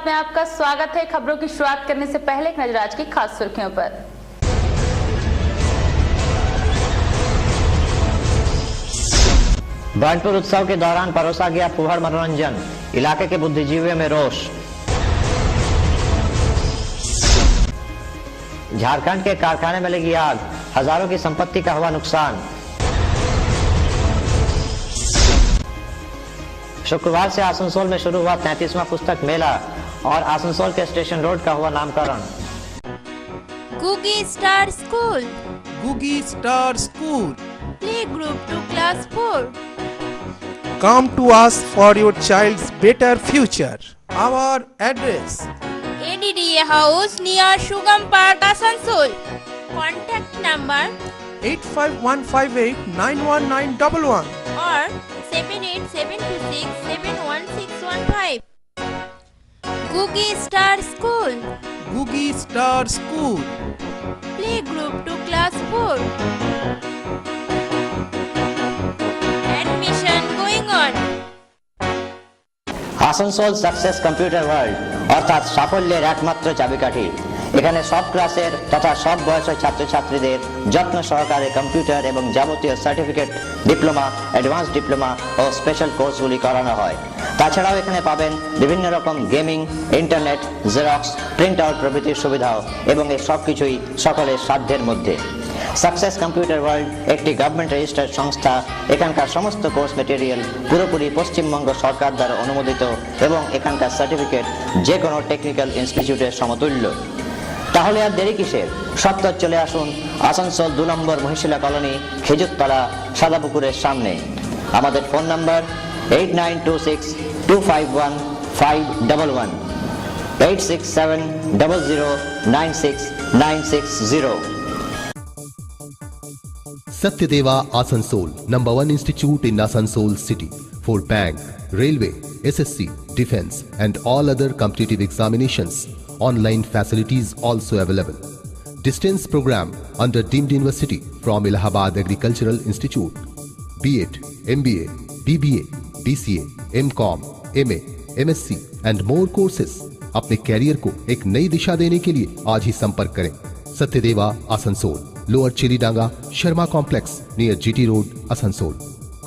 बात में आपका स्वागत है। खबरों की शुरुआत करने से पहले एक नजर आज की खास सुर्खियों पर। बर्नपुर उत्सव के दौरान परोसा गया फुहड़ मनोरंजन, इलाके के बुद्धिजीवियों में रोष। झारखंड के कारखाने में लगी आग, हजारों की संपत्ति का हुआ नुकसान। शुक्रवार से आसनसोल में शुरू हुआ 33वां पुस्तक मेला और आसनसोल के स्टेशन रोड का हुआ नामकरण। Googie star school, Googie Star School. play group to class 4. Come to us for your child's better future. Our address: ADDA House near Shugam Park, Asansol. Contact number 85158 91911. or 78726 71615. Googie Star School, Googie Star School. play group to class 4. Admission going on. Asansol success computer world অর্থাৎ সাফল্যের একমাত্র চাবিকাঠি। এখানে সব ক্লাসের তথা সব বয়সের ছাত্রছাত্রীদের যত্ন সহকারে কম্পিউটার এবং যাবতীয় সার্টিফিকেট, ডিপ্লোমা, অ্যাডভান্স ডিপ্লোমা ও স্পেশাল কোর্সগুলি করানো হয়। তাছাড়াও এখানে পাবেন বিভিন্ন রকম gaming, internet, xerox, print out প্রভৃতির সুবিধাও এবং এই সব কিছুই সকলের সাধ্যের মধ্যে। সাকসেস কম্পিউটার ওয়ার্ল্ড একটি গভর্নমেন্ট রেজিস্টার্ড সংস্থা। এখানকার সমস্ত কোর্স মেটেরিয়াল পুরোপুরি পশ্চিমবঙ্গ সরকার দ্বারা অনুমোদিত এবং এখানকার সার্টিফিকেট যে কোনো টেকনিক্যাল ইনস্টিটিউটের সমতুল্য। তাহলে আর দেরি কিসের? সত্তর চলে আসুন আসানসোল 2 নম্বর মহিশিলা কলোনি, খেজুরতলা, সাদাপুকুরের সামনে। আমাদের phone number 8926251511 8670096960। Satyadeva Asansol, number 1 institute in Asansol city for bank, railway, SSC, defense and all other competitive examinations. Online facilities also available. Distance program under deemed university from Allahabad Agricultural Institute. B.Ed, MBA, BBA, BCA, MCom, MA, MSc and more courses. अपने career को एक नई दिशा देने के लिए आज ही संपर्क करें। Satyadeva Asansol, lower Chilidanga, Sharma complex near GT road, Asansol.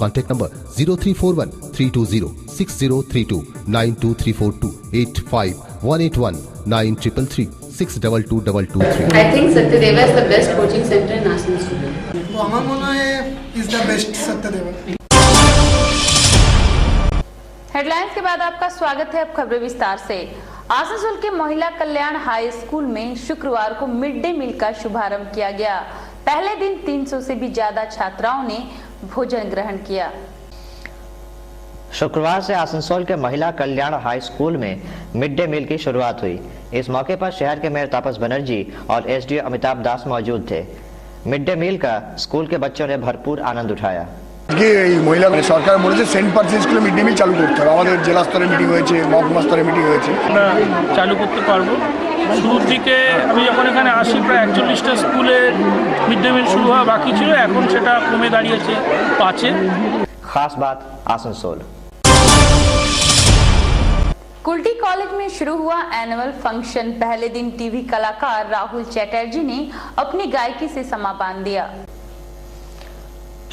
Contact number 0341 320 6032 92342 85181 9333 6222223। I think Satyadeva is the best coaching center in Asansol. तो আমার মনে হয় इज द बेस्ट सत्यदेवा। हेडलाइंस के बाद आपका स्वागत है। अब खबरें विस्तार से। आसनसोल के महिला कल्याण हाई स्कूल में शुक्रवार को मिड डे मील का शुभारंभ किया गया। पहले दिन 300 से भी ज्यादा छात्राओं ने भोजन ग्रहण किया। शुक्रवार से आसनसोल के महिला कल्याण हाई स्कूल में मिड डे मील की शुरुआत हुई। इस मौके पर शहर के मेयर तापस बनर्जी और SDO अमिताभ दास मौजूद थे। मिड डे मील का स्कूल के बच्चों ने भरपूर आनंद उठाया। মহিলা সরকার বলেছে সেন্ট পার্সি স্কুলে মিড ডে মিল চালু করতে হবে। আমাদের জেলা স্তরে মিটিং হয়েছে, মহকুমা স্তরে মিটিং হয়েছে, আমরা চালু করতে পারবো। শুরুর দিকে আমি যখন এখানে আসি প্রায় 41টা স্কুলে মিড ডে মিল শুরু হওয়া বাকি ছিল, এখন সেটা কমে দাঁড়িয়েছে 5-এ। खास बात आसनसोल। कुल्टी कॉलेज में शुरू हुआ एनुअल फंक्शन। पहले दिन टीवी कलाकार राहुल चैटर्जी ने अपनी गायकी से समा बांध दिया।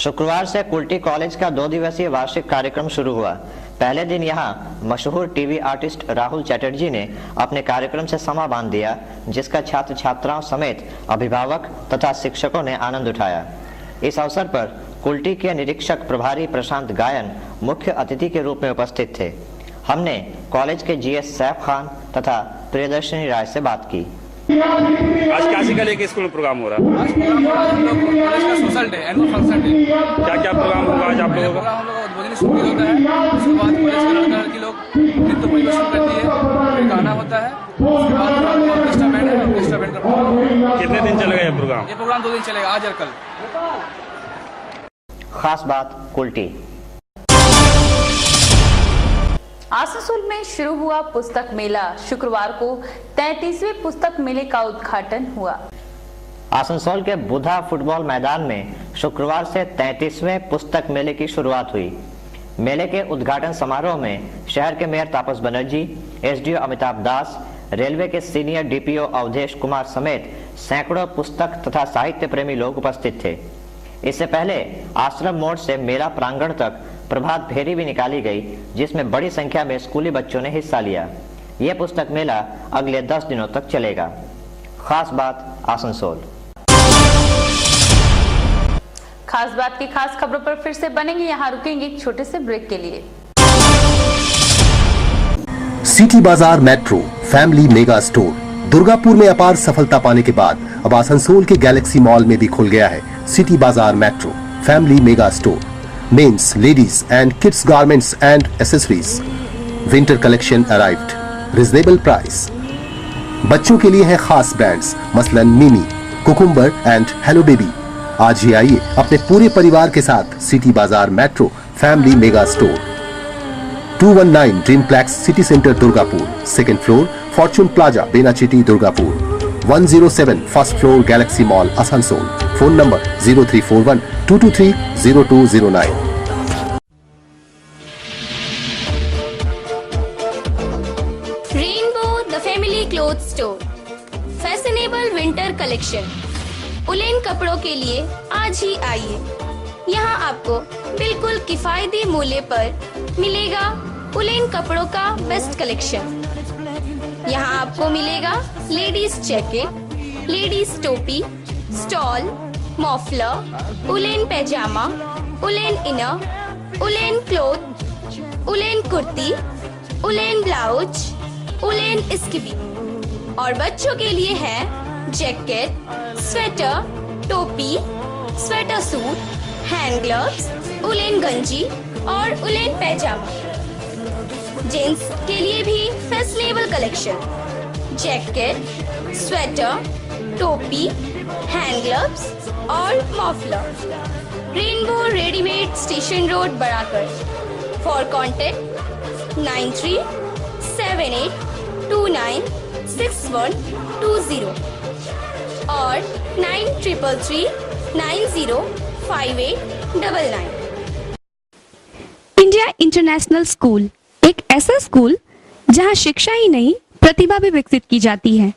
शुक्रवार से कुल्टी कॉलेज का 2 दिवसीय वार्षिक कार्यक्रम शुरू हुआ। पहले दिन यहाँ मशहूर टीवी आर्टिस्ट राहुल चैटर्जी ने अपने कार्यक्रम से समा बांध दिया, जिसका छात्र छात्राओं समेत अभिभावक तथा शिक्षकों ने आनंद उठाया। इस अवसर पर कुल्टी के निरीक्षक प्रभारी प्रशांत गायन मुख्य अतिथि के रूप में उपस्थित थे। हमने कॉलेज के GS सैफ खान तथा प्रियदर्शनी राय से बात की। आज क्लासिकल का लेके स्कूल में प्रोग्राम हो रहा है। आज प्रोग्राम हो रहा है हम लोग कॉलेज का social day, annual function day. क्या क्या प्रोग्राम होगा आज आप लोगों का? हम लोग का उद्बोधनी संगीत होता है, उसके बाद कॉलेज के लड़का लड़की लोग नृत्य परिवेशन करती है, फिर गाना होता है, उसके बाद ऑर्केस्ट्रा बैंड का प्रोग्राम। कितने दिन चलेगा ये प्रोग्राम? ये प्रोग्राम 2 दिन चलेगा, आज और कल। खास बात कुल्टी। आसनसोल में शुरू हुआ पुस्तक मेला। शुक्रवार को 33वें पुस्तक मेले का उद्घाटन हुआ। आसनसोल के बुधा फुटबॉल मैदान में शुक्रवार से 33वें पुस्तक मेले की शुरुआत हुई। मेले के उद्घाटन समारोह में शहर के मेयर तापस बनर्जी, एसडीओ अमिताभ दास, रेलवे के सीनियर डीपीओ अवधेश कुमार समेत सैकड़ों पुस्तक तथा साहित्य प्रेमी लोग उपस्थित थे। इससे पहले आश्रम मोड़ से मेला प्रांगण तक प्रभात फेरी भी निकाली गई, जिसमें बड़ी संख्या में स्कूली बच्चों ने हिस्सा लिया। यह पुस्तक मेला अगले 10 दिनों तक चलेगा। खास बात आसनसोल। खास बात की खास खबरों पर फिर से बनेंगे, यहाँ रुकेंगे एक छोटे से ब्रेक के लिए। सिटी बाजार metro family mega store Durgapur में अपार सफलता पाने के बाद अब आसनसोल के गैलेक्सी मॉल में भी खुल गया है सिटी बाजार metro family mega store. Men's, ladies and kids garments and accessories. Winter collection arrived, reasonable price. बच्चों के लिए है खास ब्रांड्स मसलन मिमी, कुकुम्बर एंड हेलो बेबी। आज ही आइए अपने पूरे परिवार के साथ सिटी बाजार metro family mega store, 219 Dreamplex city centre Durgapur, second floor Fortune plaza Benachity Durgapur, 107 first floor Galaxy mall Asansol. Phone number 0341 223 0209। Rainbow the family cloth store, fashionable winter collection. Woollen कपड़ों के लिए आज ही आइए। यहाँ आपको बिल्कुल किफायती मूल्य पर मिलेगा उलेन कपड़ों का बेस्ट कलेक्शन। यहाँ आपको मिलेगा लेडीज जैकेट, लेडीज टोपी, stole, muffler, woollen pyjama, woollen inner, woollen cloth, woollen kurti, woollen blouse, woollen skivvy. और बच्चों के लिए है जैकेट, स्वेटर, टोपी, sweater suit, hand gloves, woollen गंजी और उलेन पैजामा। जेंट्स के लिए भी फैशनेबल कलेक्शन, जैकेट, स्वेटर, टोपी, हैंड ग्लव्स और muffler. Rainbow readymade station road Barakar. For contact 9378296120 और 9333905899। इंडिया इंटरनेशनल स्कूल एक ऐसा स्कूल जहां शिक्षा ही नहीं प्रतिभा भी विकसित की जाती है।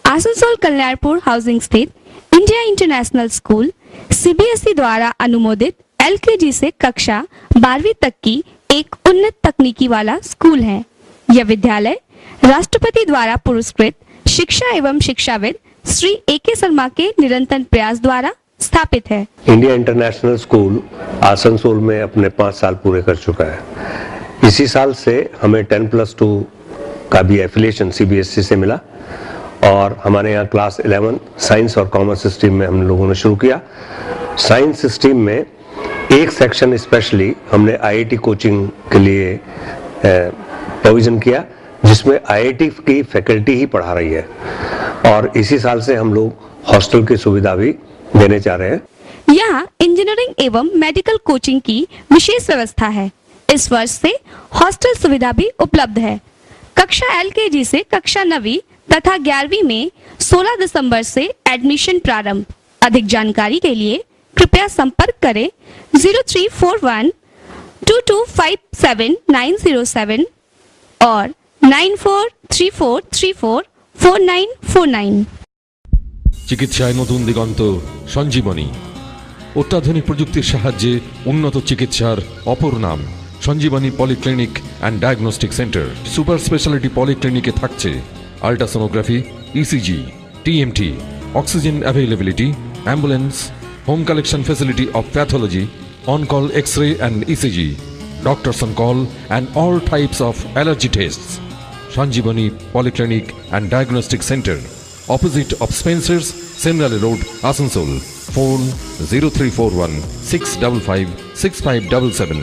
आसनसोल कल्याणपुर हाउसिंग स्थित इंडिया इंटरनेशनल स्कूल सीबीएसई द्वारा अनुमोदित एलकेजी से कक्षा 12वीं तक की एक उन्नत तकनीकी वाला स्कूल है। यह विद्यालय राष्ट्रपति द्वारा पुरस्कृत शिक्षा एवं शिक्षाविद श्री ए.के. शर्मा के निरंतर प्रयास द्वारा स्थापित है। इंडिया इंटरनेशनल स्कूल आसनसोल में अपने 5 साल पूरे कर चुका है। इसी साल से हमें 10+2 का भी एफिलिएशन सीबीएसई से मिला और हमारे यहाँ क्लास 11 साइंस और कॉमर्स स्ट्रीम में हम लोगों ने शुरू किया। साइंस स्ट्रीम में एक सेक्शन स्पेशली हमने आईआईटी कोचिंग के लिए प्रोविजन किया, जिसमें आईआईटी की फैकल्टी ही पढ़ा रही है और इसी साल से हम लोग हॉस्टल की सुविधा भी देने जा रहे हैं। यहाँ इंजीनियरिंग एवं मेडिकल कोचिंग की विशेष व्यवस्था है। इस वर्ष से हॉस्टल सुविधा भी उपलब्ध है। कक्षा एलकेजी से कक्षा 9वीं तथा 11वीं में 16 दिसंबर से एडमिशन प्रारंभ। अधिक जानकारी के लिए कृपया संपर्क करें 0341 2257907 और 9434344949। চিকিৎসায় নতুন দিগন্ত সঞ্জীবনী। অত্যাধুনিক প্রযুক্তির সাহায্যে উন্নত চিকিৎসার অপর নাম Sanjeevani polyclinic and diagnostic centre. Super speciality পলিক্লিনিকে থাকছে ultrasonography, ECG, TMT, oxygen availability, ambulance, home collection facility of pathology, on call X-ray and ECG, doctors on call and all types of allergy tests. Sanjeevani polyclinic and diagnostic centre, opposite of Spencer's, Simrale Road, Asansol. Phone 0341 655 6577.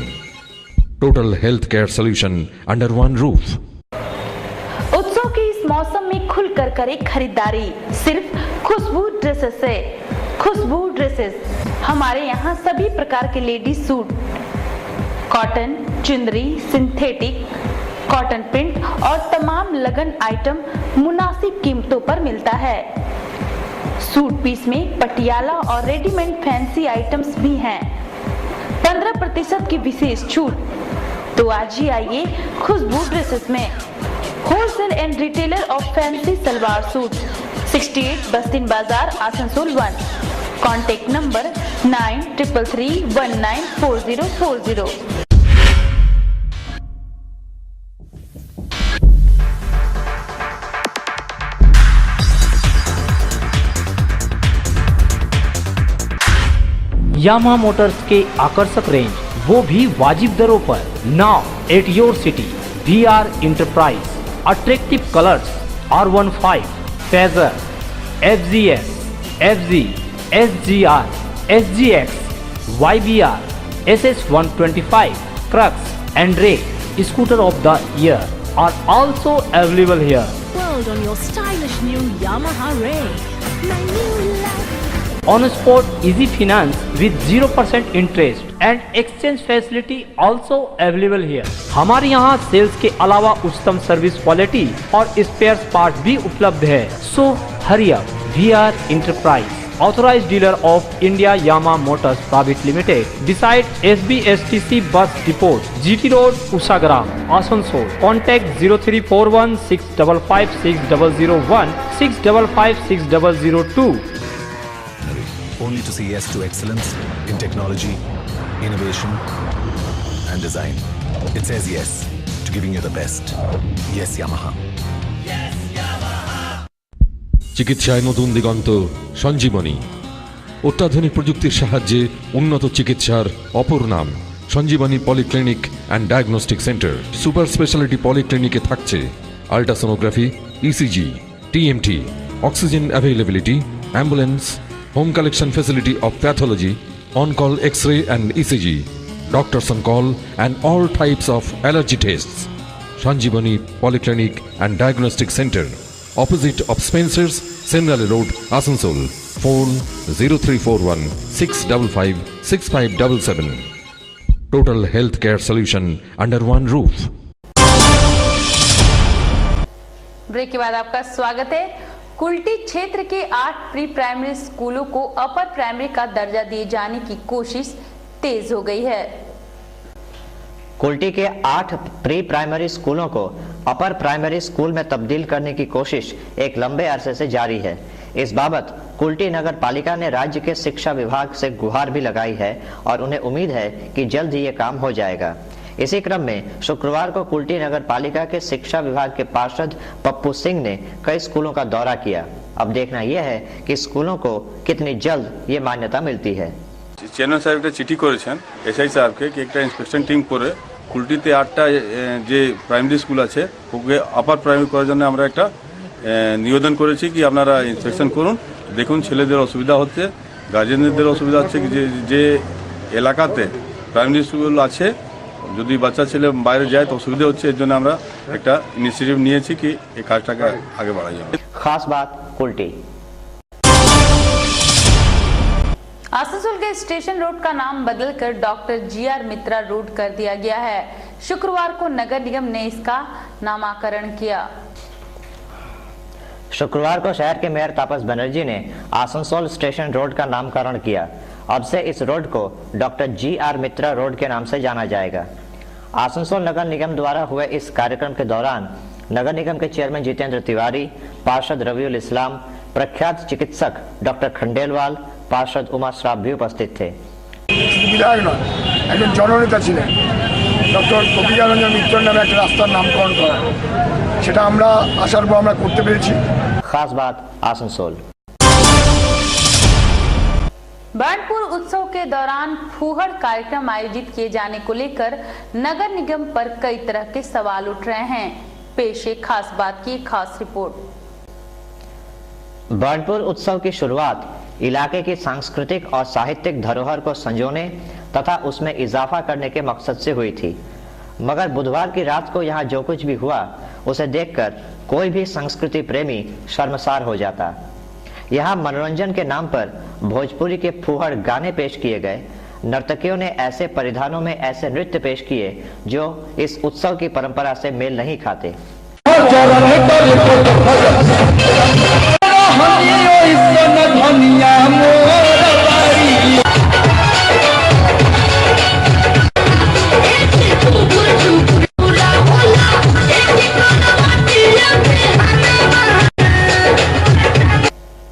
Total healthcare solution under one roof. उत्सव के इस मौसम में खुलकर करें खरीदारी सिर्फ खुशबू dresses से। खुशबू ड्रेसेस हमारे यहाँ सभी प्रकार के लेडीज सूट, कॉटन, चुंदरी, सिंथेटिक, कॉटन प्रिंट और तमाम लगन आइटम मुनासिब कीमतों पर मिलता है। सूट पीस में पटियाला और रेडीमेड फैंसी आइटम्स भी हैं। 15% की विशेष छूट। तो आज ही आइए खुशबू ड्रेसेस में। Wholesale and retailer of fancy salwar suit, 68 बस्तिन बाजार, Asansol 1। Contact number 9333194040। Yamaha Motors के आकर्षक रेंज, वो भी वाजिब दरों पर। Now at your city, VR enterprise, attractive colours, R15, phasor, FGS, FG, SGR, SGX, YBR, SS125, Crux and Ray scooter of the year are also available here. World on your stylish new Yamaha Ray. My new life. On spot easy finance with 0% interest and exchange facility also available here. हमारे यहाँ sales के अलावा उच्चतम service quality और spare part भी उपलब्ध है। So hurry up. VR Enterprise, authorized dealer of India Yamaha Motors Private Limited, beside SBSTC Bus Depot, GT Road, Usagram, Asansol. Contact 0341 655 6001 655 6002. Only to say yes to excellence in technology, innovation and design. It says yes to giving you the best. Yes, Yamaha. চিকিৎসায় নতুন দিগন্ত, সঞ্জীবনী। অত্যাধুনিক প্রযুক্তির সাহায্যে উন্নত চিকিৎসার অপর নাম Sanjeevani polyclinic and diagnostic centre. Super speciality পলিক্লিনিকে থাকছে ultrasonography, ECG, TMT, oxygen availability, ambulance, home collection facility of pathology, on call X-ray and ECG, doctors on call and all types of allergy tests. Sanjeevani polyclinic and diagnostic centre, opposite of Spencer's, Senrali Road, Asansol. Phone 0341 655 6577. Total healthcare solution under one roof. Break के बाद आपका स्वागत है। कुल्टी क्षेत्र के 8 pre primary स्कूलों को upper primary का दर्जा दिए जाने की कोशिश तेज हो गई है। कुल्टी के 8 प्री प्राइमरी स्कूलों को अपर प्राइमरी स्कूल में तब्दील करने की कोशिश एक लंबे अरसे से जारी है। इस बाबत कुल्टी नगर पालिका ने राज्य के शिक्षा विभाग से गुहार भी लगाई है और उन्हें उम्मीद है कि जल्द ही ये काम हो जाएगा। इसी क्रम में शुक्रवार को कुल्टी नगर पालिका के शिक्षा विभाग के पार्षद पप्पू सिंह ने कई स्कूलों का दौरा किया। अब देखना यह है कि स्कूलों को कितनी जल्द ये मान्यता मिलती है। চেয়ারম্যান সাহেব একটা চিঠি করেছেন এসআই সাহেবকে কি একটা ইন্সপেকশন টিম করে কুলটিতে 8টা যে প্রাইমারি স্কুল আছে ওকে আপার প্রাইমারি করার জন্য আমরা একটা নিবেদন করেছি কি আপনারা ইন্সপেকশন করুন, দেখুন ছেলেদের অসুবিধা হচ্ছে, গার্জেনদের অসুবিধা হচ্ছে যে যে এলাকাতে প্রাইমারি স্কুল আছে যদি বাচ্চা ছেলে বাইরে যায় তো অসুবিধা হচ্ছে, এর জন্য আমরা একটা ইনিশিয়েটিভ নিয়েছি কি এই কাজটাকে আগে বাড়াই যাবে। खास बात कुल्टी। आसनसोल के स्टेशन रोड का नाम बदलकर डॉक्टर GR मित्रा रोड कर दिया गया है। शुक्रवार को नगर निगम ने इसका नामकरण किया। शुक्रवार को शहर के मेयर तापस बनर्जी ने आसनसोल स्टेशन रोड का नामकरण किया। अब से इस रोड को डॉक्टर GR मित्रा रोड के नाम से जाना जाएगा। आसनसोल नगर निगम द्वारा हुए इस कार्यक्रम के दौरान नगर निगम के चेयरमैन जितेंद्र तिवारी, पार्षद रविउल इस्लाम, प्रख्यात चिकित्सक डॉक्टर खंडेलवाल, पार्षद उमा श्राफ भी उपस्थित थे। বিধায়ক নয়, একজন জননেতা ছিলেন। ডক্টর কবিতা রঞ্জন মিত্র নামে একটা রাস্তার নামকরণ করা, সেটা আমরা আসার পর আমরা করতে পেরেছি। खास बात आसनसोल। बर्नपुर उत्सव के दौरान फूहड़ कार्यक्रम आयोजित किए जाने को लेकर नगर निगम पर कई तरह के सवाल उठ रहे हैं। पेश है खास बात की खास रिपोर्ट। बर्नपुर उत्सव की शुरुआत इलाके की सांस्कृतिक और साहित्यिक धरोहर को संजोने तथा उसमें इजाफा करने के मकसद से हुई थी, मगर बुधवार की रात को यहाँ जो कुछ भी हुआ उसे देखकर कोई भी संस्कृति प्रेमी शर्मसार हो जाता। यहाँ मनोरंजन के नाम पर भोजपुरी के फूहड़ गाने पेश किए गए। नर्तकियों ने ऐसे परिधानों में ऐसे नृत्य पेश किए जो इस उत्सव की परंपरा से मेल नहीं खाते।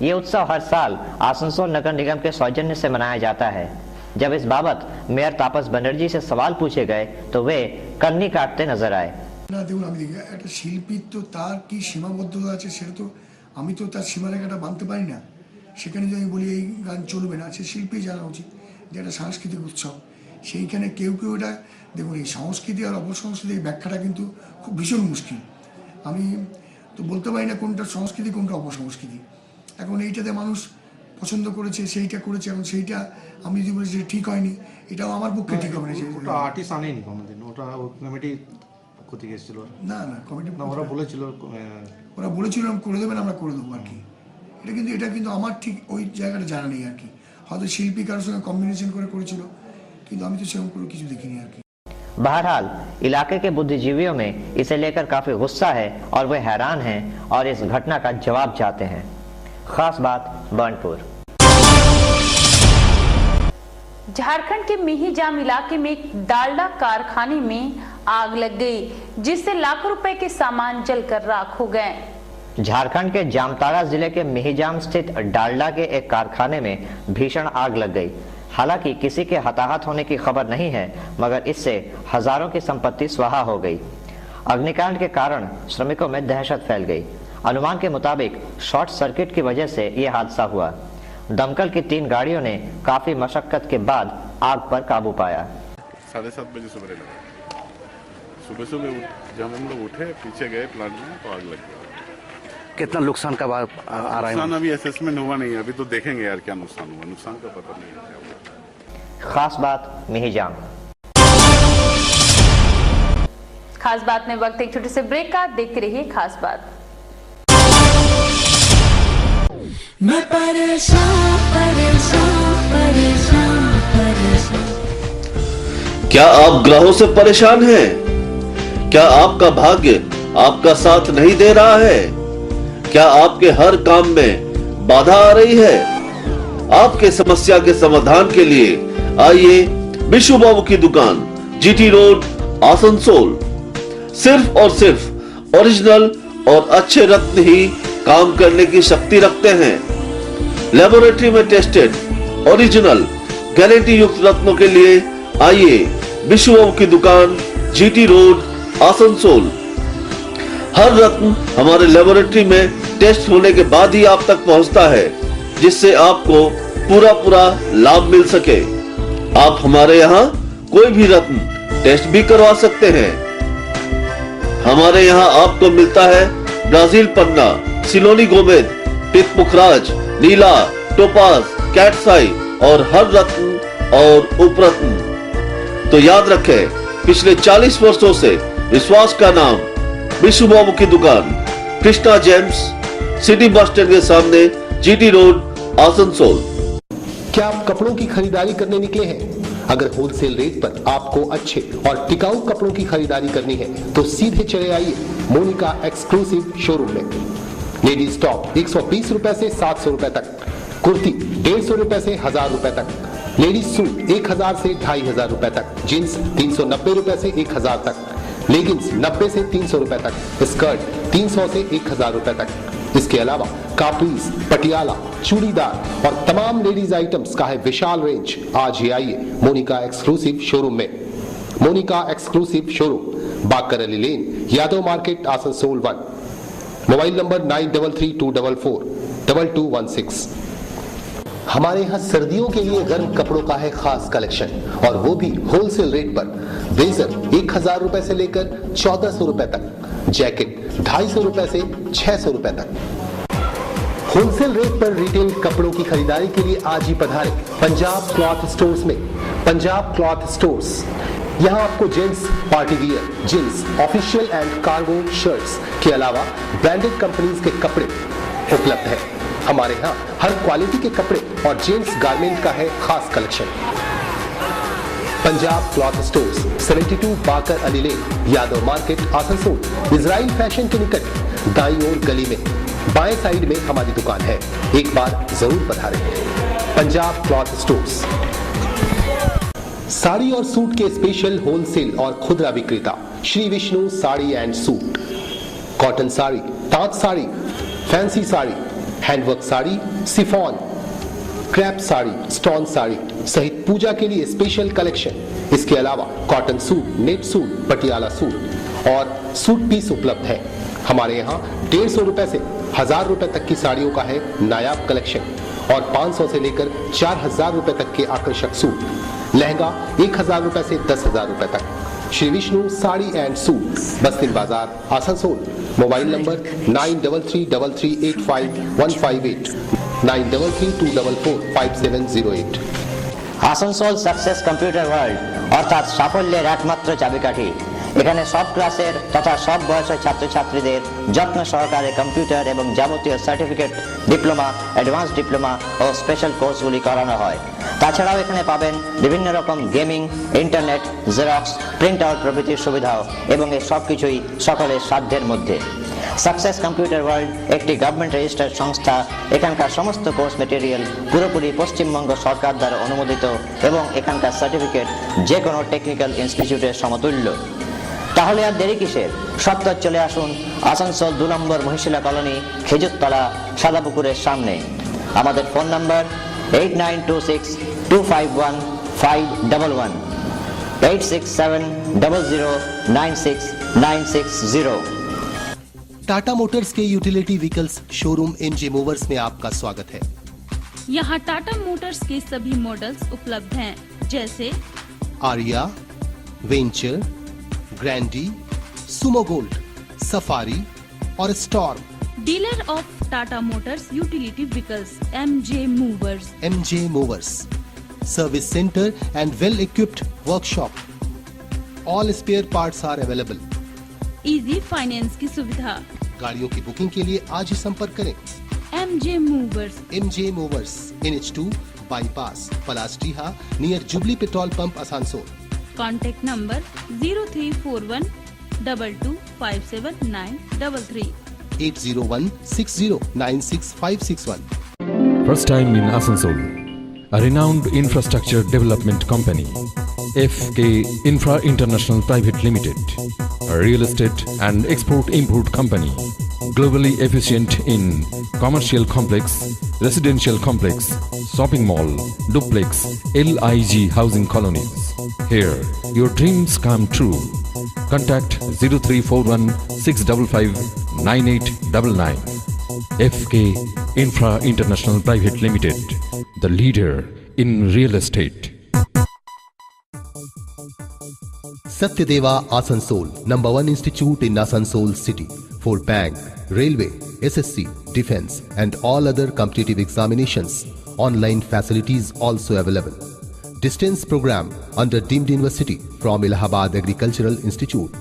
ये उत्सव हर साल आसनसोल नगर निगम के सौजन्य से मनाया जाता है। जब इस बाबत मेयर तापस बनर्जी से सवाल पूछे गए तो वे कन्नी काटते नजर आए। না দেখুন, আমি দেখি একটা শিল্পীর তো তার কি সীমাবদ্ধতা আছে, সেটা তো আমি তো তার সীমারেখাটা মানতে পারি না। সেখানে যদি আমি বলি এই গান চলবে না, সে শিল্পী জানা উচিত যে একটা সাংস্কৃতিক উৎসব, সেইখানে কেউ কেউ এটা দেখুন এই সংস্কৃতি আর অপসংস্কৃতির ব্যাখ্যাটা কিন্তু খুব ভীষণ মুশকিল। আমি তো বলতে পারি না কোনটা সংস্কৃতি কোনটা অপসংস্কৃতি। এখন এইটাতে মানুষ পছন্দ করেছে, সেইটা করেছে, এখন সেইটা আমি যদি বলি যে ঠিক হয়নি, এটাও আমার পক্ষে ঠিক হবে না। ওটা আর্টিস্ট আনেনি কোনোদিন, ওটা কমিটি কোথা থেকে এসেছিল? না না, কমিটি না, ওরা বলেছিল করে দেবেন, আমরা করে দেবো আর কি। এটা কিন্তু আমার ঠিক ওই জায়গাটা জানা নেই আর কি। হয়তো শিল্পী কারোর সঙ্গে কম্বিনেশন করে করেছিল, কিন্তু আমি তো সেরকম করে কিছু দেখিনি আর কি। बहरहाल इलाके के बुद्धिजीवियों में इसे लेकर काफी गुस्सा है और वे हैरान हैं और इस घटना का जवाब चाहते हैं। खास बात बर्नपुर। झारखंड के मिहिजाम इलाके में एक डालडा कारखाने में आग लग गई, जिससे लाखों रुपए के सामान जलकर राख हो गए। झारखंड के जामताड़ा जिले के मिहिजाम स्थित डालडा के एक कारखाने में भीषण आग लग गई। हालांकि किसी के हताहत होने की खबर नहीं है, मगर इससे हजारों की संपत्ति स्वाहा हो गई। अग्निकांड के कारण श्रमिकों में दहशत फैल गई। अनुमान के मुताबिक शॉर्ट सर्किट की वजह से यह हादसा हुआ। दमकल की 3 गाड़ियों ने काफी मशक्कत के बाद आग पर काबू पाया। 7:30 बजे सुबह लगा। सुबह जब हम लोग उठे, पीछे गए प्लांट में तो आग लग गई। कितना नुकसान का बात आ रहा है? नुकसान अभी असेसमेंट हुआ नहीं है, अभी तो देखेंगे यार क्या नुकसान हुआ, नुकसान का पता नहीं है। खास बात मिहिजाम। खास बात में वक्त एक छोटे से ब्रेक का, देखते रहिए खास बात। मैं परेशान परेशान परेशान परेशान। क्या आप ग्रहों से परेशान हैं? क्या आपका भाग्य आपका साथ नहीं दे रहा है? क्या आपके हर काम में बाधा आ रही है? आपके समस्या के समाधान के लिए आइए विशु बाबू की दुकान, जीटी रोड, आसनसोल। सिर्फ और सिर्फ ओरिजिनल और अच्छे रत्न ही काम करने की शक्ति रखते हैं। लेबोरेटरी में टेस्टेड ओरिजिनल गारंटी युक्त रत्नों के लिए आइए विशु बाबू की दुकान, जीटी रोड, आसनसोल। हर रत्न हमारे लेबोरेटरी में टेस्ट होने के बाद ही आप तक पहुंचता है, जिससे आपको पूरा लाभ मिल सके। आप हमारे यहाँ कोई भी रत्न टेस्ट भी करवा सकते हैं। हमारे यहाँ आपको मिलता है ब्राजील पन्ना, सिलोनी गोमेद, पितपुखराज, नीला, टोपाज, कैटसाई और हर रत्न और उपरत्न। तो याद रखें, पिछले 40 वर्षों से विश्वास का नाम विशु बाबू की दुकान, Krishna James, city bus stand के सामने, जीटी रोड, आसनसोल। क्या आप कपड़ों की खरीदारी करने निकले हैं? अगर होलसेल रेट पर आपको अच्छे और टिकाऊ कपड़ों की खरीदारी करनी है तो सीधे चले आइए मोनिका एक्सक्लूसिव शोरूम में। लेडीज टॉप 120 रुपए से 700 रुपए तक, कुर्ती 150 रुपए से 1000 रुपए तक, लेडीज सूट 1000 से 2500 रुपए तक, जींस 390 रुपए से 1000 तक, लेगिंग्स 90 से 300 रुपए तक, स्कर्ट 300 से 1000 रुपए तक। इसके अलावा कापीस, पटियाला, चूड़ीदार और तमाम लेडीज आइटम्स का है विशाल रेंज। आज ही आइए मोनिका एक्सक्लूसिव शोरूम में। Monica exclusive showroom, Bakar Ali lane, Yadav market, Asansol 1। Mobile number 9332442216। हमारे यहाँ सर्दियों के लिए गर्म कपड़ों का है खास कलेक्शन, और वो भी होलसेल रेट पर। ब्लेजर 1000 रुपए से लेकर 1400 रुपए तक, जैकेट 250 रुपए से 600 रुपए तक। होलसेल रेट पर रिटेल कपड़ों की खरीदारी के लिए आज ही पधारें पंजाब क्लॉथ स्टोर्स में। पंजाब क्लॉथ स्टोर्स, यहाँ आपको gents party wear, jeans, official and cargo shirts के अलावा ब्रांडेड कंपनीज के कपड़े उपलब्ध है। हमारे यहाँ हर क्वालिटी के कपड़े और जेंट्स गारमेंट का है खास collection. Punjab cloth stores, 72 Baqar Ali lane, Yadav market, Asansol. Israel fashion के निकट दाईं ओर गली में बाएं साइड में हमारी दुकान है। एक बार जरूर पधारें। पंजाब क्लॉथ स्टोर्स, साड़ी और सूट के स्पेशल होलसेल और खुदरा विक्रेता Shri Vishnu sari and suit. Cotton sari, tant sari, fancy sari, handwork sari, chiffon, crape sari, stone sari सहित पूजा के लिए स्पेशल कलेक्शन। इसके अलावा cotton suit, net suit, Patiala suit और सूट पीस उपलब्ध है। हमारे यहाँ 150 रुपए से 1000 रुपए तक की साड़ियों का है नायाब कलेक्शन और 500 से लेकर 4000 रुपए तक के आकर्षक सूट। लहंगा 1000 रुपए से 10,000 रुपए तक। श्री विष्णु साड़ी एंड सूट, बस्तिल बाजार, Asansol. Mobile number 9333385158, 9332445708। Asansol success computer world অর্থাৎ সাফল্যের একমাত্র চাবিকাঠি। এখানে সব ক্লাসের তথা সব বয়সের ছাত্রছাত্রীদের যত্ন সহকারে কম্পিউটার এবং যাবতীয় সার্টিফিকেট, ডিপ্লোমা, অ্যাডভান্স ডিপ্লোমা ও স্পেশাল কোর্সগুলি করানো হয়। তাছাড়াও এখানে পাবেন বিভিন্ন রকম gaming, internet, xerox, print out প্রভৃতির সুবিধাও এবং এই সব কিছুই সকলের সাধ্যের মধ্যে। সাকসেস কম্পিউটার ওয়ার্ল্ড একটি গভর্নমেন্ট রেজিস্টার্ড সংস্থা। এখানকার সমস্ত কোর্স মেটেরিয়াল পুরোপুরি পশ্চিমবঙ্গ সরকার দ্বারা অনুমোদিত এবং এখানকার সার্টিফিকেট যে কোনো টেকনিক্যাল ইনস্টিটিউটের সমতুল্য। তাহলে আর দেরি কিসের? সত্তর চলে আসুন আসানসোল 2 নম্বর মহিশিলা কলোনি, খেজুরতলা, সাদাপুকুরের সামনে। আমাদের ফোন নাম্বার 8926251511, 8670096960। टाटा मोटर्स के utility vehicles showroom MJ movers में आपका स्वागत है। यहाँ टाटा मोटर्स के सभी मॉडल्स उपलब्ध हैं, जैसे Aria, Venture, Grande, Sumo Gold, Safari और Storme. Dealer of Tata Motors utility vehicles MJ movers. MJ Movers, service centre and well equipped workshop. All spare parts are available. Easy finance की सुविधा। गाड़ियों की बुकिंग के लिए आज ही संपर्क करें। MJ movers. MJ movers, NH2 bypass, Palastiha, near jubilee petrol pump, Asansol. Contact number 034122579333, 80160966561। First time in Asansol, a renowned infrastructure development company, FK Infra International Private Limited, a real estate and export-import company, globally efficient in commercial complex, residential complex, shopping mall, duplex, LIG housing colonies. Here, your dreams come true. Contact 0341655999. FK Infra International Private Limited, the leader in real estate. Satyadeva Asansol, number 1 institute in Asansol city for bank, railway, SSC, defense and all other competitive examinations. Online facilities also available. Distance program under deemed university from Allahabad Agricultural Institute.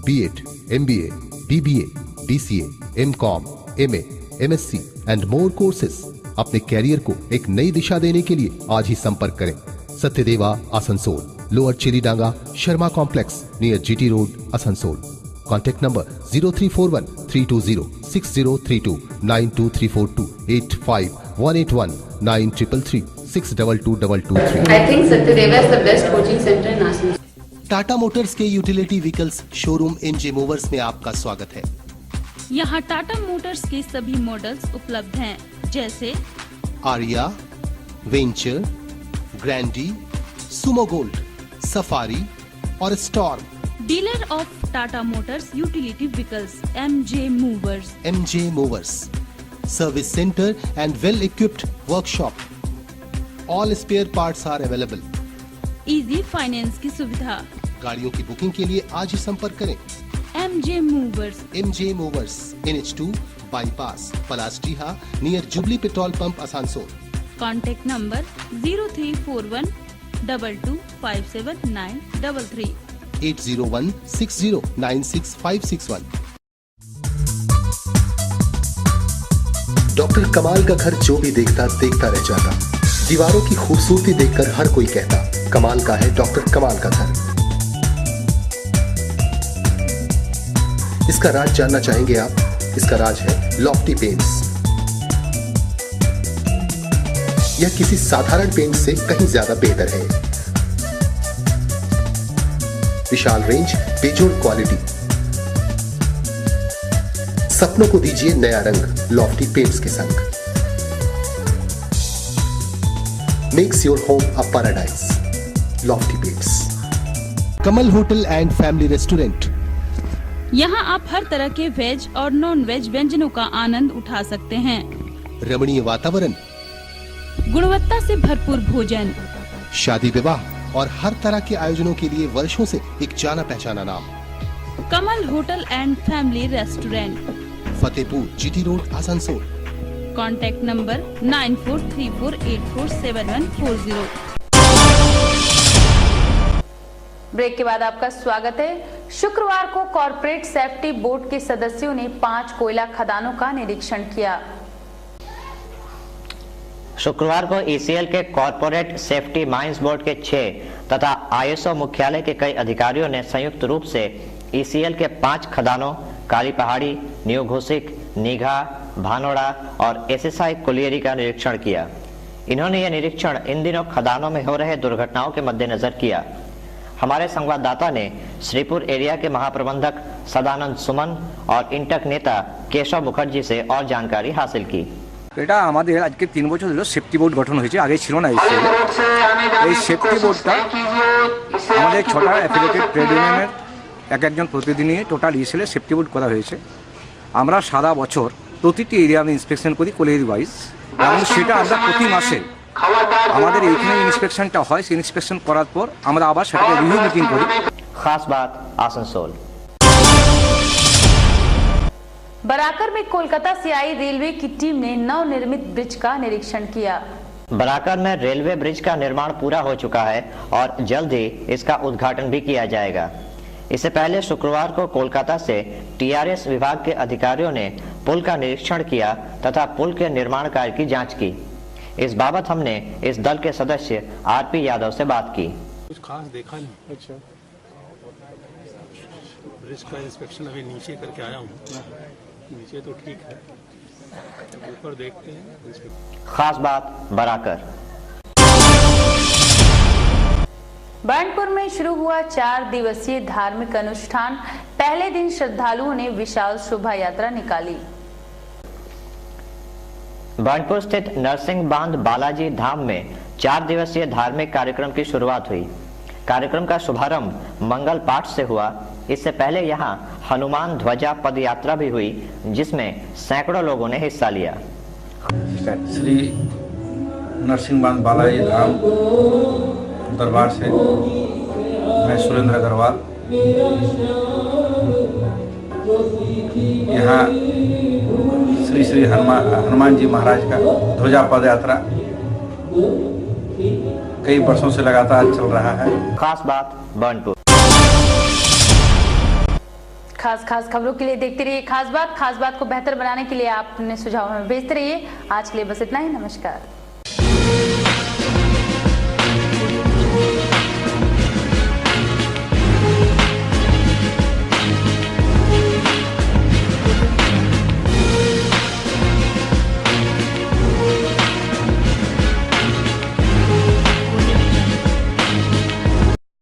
B.Ed, MBA, BBA, BCA, MCom, MA, MSc and more courses। अपने career को एक नई दिशा देने के लिए आज ही संपर्क करें। Satyadeva Asansol, lower Chiridanga, Sharma complex, near GT road, Asansol. Contact number 0341320603292342 85181933362223। I think Satyadeva is the best coaching center in Asansol. Tata motors के utility vehicles showroom MJ movers में आपका स्वागत है। यहाँ टाटा मोटर्स के सभी मॉडल्स उपलब्ध हैं, जैसे Aria, Venture, Grande, Sumo Gold, Safari और Storme. Dealer of Tata Motors utility vehicles MJ movers. MJ Movers, service centre and well equipped workshop. All spare parts are available. Easy finance की सुविधा। गाड़ियों की बुकिंग के लिए आज ही संपर्क करें। MJ movers. MJ movers, NH2 bypass, Palastiha, near jubilee petrol pump, Asansol. Contact number 034122579333, 80160966561। Doctor Kamal का घर जो भी देखता देखता रह जाता। दीवारों की खूबसूरती देखकर हर कोई कहता कमाल का है डॉक्टर कमाल का घर। इसका राज जानना चाहेंगे आप? इसका राज है लॉफ्टी पेंट्स। यह किसी साधारण पेंट से कहीं ज्यादा बेहतर है। विशाल रेंज, बेजोड़ क्वालिटी, सपनों को दीजिए नया रंग लॉफ्टी पेंट्स के संग। Makes your home a paradise, Lofty paints. Kamal hotel and family restaurant. यहाँ आप हर तरह के वेज और नॉन वेज व्यंजनों का आनंद उठा सकते हैं। रमणीय वातावरण, गुणवत्ता से भरपूर भोजन, शादी विवाह और हर तरह के आयोजनों के लिए वर्षों से एक जाना पहचाना नाम, Kamal hotel and family restaurant, Fatehpur GT road, Asansol. Contact number 9434847140। Break के बाद आपका स्वागत है। शुक्रवार को कॉर्पोरेट सेफ्टी बोर्ड के सदस्यों ने 5 कोयला खदानों का निरीक्षण किया। शुक्रवार को ईसीएल के कॉर्पोरेट सेफ्टी माइंस बोर्ड के 6 तथा आईएसओ मुख्यालय के कई अधिकारियों ने संयुक्त रूप से ईसीएल के 5 खदानों काली पहाड़ी, न्यू घोसिक, नीघा, भानोड़ा और एसएसआई कुलियरी का निरीक्षण किया। इन्होंने यह निरीक्षण इन दिनों खदानों में हो रहे दुर्घटनाओं के मद्देनजर किया। हमारे संवाददाता ने श्रीपुर एरिया के महाप्रबंधक सदानंद सुमन और इंटक नेता केशव मुखर्जी से और जानकारी हासिल की। এটা আমাদের আজকে 3 বছর হলো সেফটি বোর্ড গঠন হয়েছে, আগে ছিল না। এই সেফটি বোর্ডটা আমাদের 6টা অ্যাফিলিয়েটেড ট্রেড ইউনিয়নের এক একজন প্রতিনিধি নিয়ে টোটাল ইসেলে সেফটি বোর্ড করা হয়েছে। আমরা সারা বছর প্রতিটি এরিয়া আমি ইন্সপেকশন করি কোলিয়ারি ওয়াইজ, এবং সেটা আমরা প্রতি মাসে আমাদের এইখানে ইন্সপেকশনটা হয়। সেই ইন্সপেকশন করার পর আমরা আবার সেটাকে রিভিউ মিটিং করি। खास बात आसनसोल। बराकर में कोलकाता से आई रेलवे की टीम ने नवनिर्मित ब्रिज का निरीक्षण किया। बराकर में रेलवे ब्रिज का निर्माण पूरा हो चुका है और जल्द ही इसका उद्घाटन भी किया जाएगा। इससे पहले शुक्रवार को कोलकाता से टीआरएस विभाग के अधिकारियों ने पुल का निरीक्षण किया तथा पुल के निर्माण कार्य की जांच की। इस बाबत हमने इस दल के सदस्य आरपी यादव से बात की। कुछ खास देखा नहीं। अच्छा, ब्रिज का इंस्पेक्शन अभी नीचे करके आया हूँ। नीचे तो ठीक है, ऊपर देखते हैं। खास बात बराकर। बर्नपुर में शुरू हुआ 4 दिवसीय धार्मिक अनुष्ठान। पहले दिन श्रद्धालुओं ने विशाल शोभा यात्रा निकाली। बर्नपुर स्थित नरसिंह बांध बालाजी धाम में 4 दिवसीय धार्मिक कार्यक्रम की शुरुआत हुई। कार्यक्रम का शुभारंभ मंगल पाठ से हुआ। इससे पहले यहाँ हनुमान ध्वजा पद यात्रा भी हुई, जिसमें सैकड़ों लोगों ने हिस्सा लिया। श्री नरसिंह बांध बालाजी धाम दरबार से मैं सुरेंद्र अग्रवाल यहाँ श्री श्री हनुमान जी महाराज का ध्वजा पद यात्रा कई वर्षों से लगातार चल रहा है। खास बात बर्नपुर। खास खबरों के लिए देखते रहिए खास बात को बेहतर बनाने के लिए आप अपने सुझाव हमें भेजते रहिए। आज के लिए बस इतना ही। नमस्कार।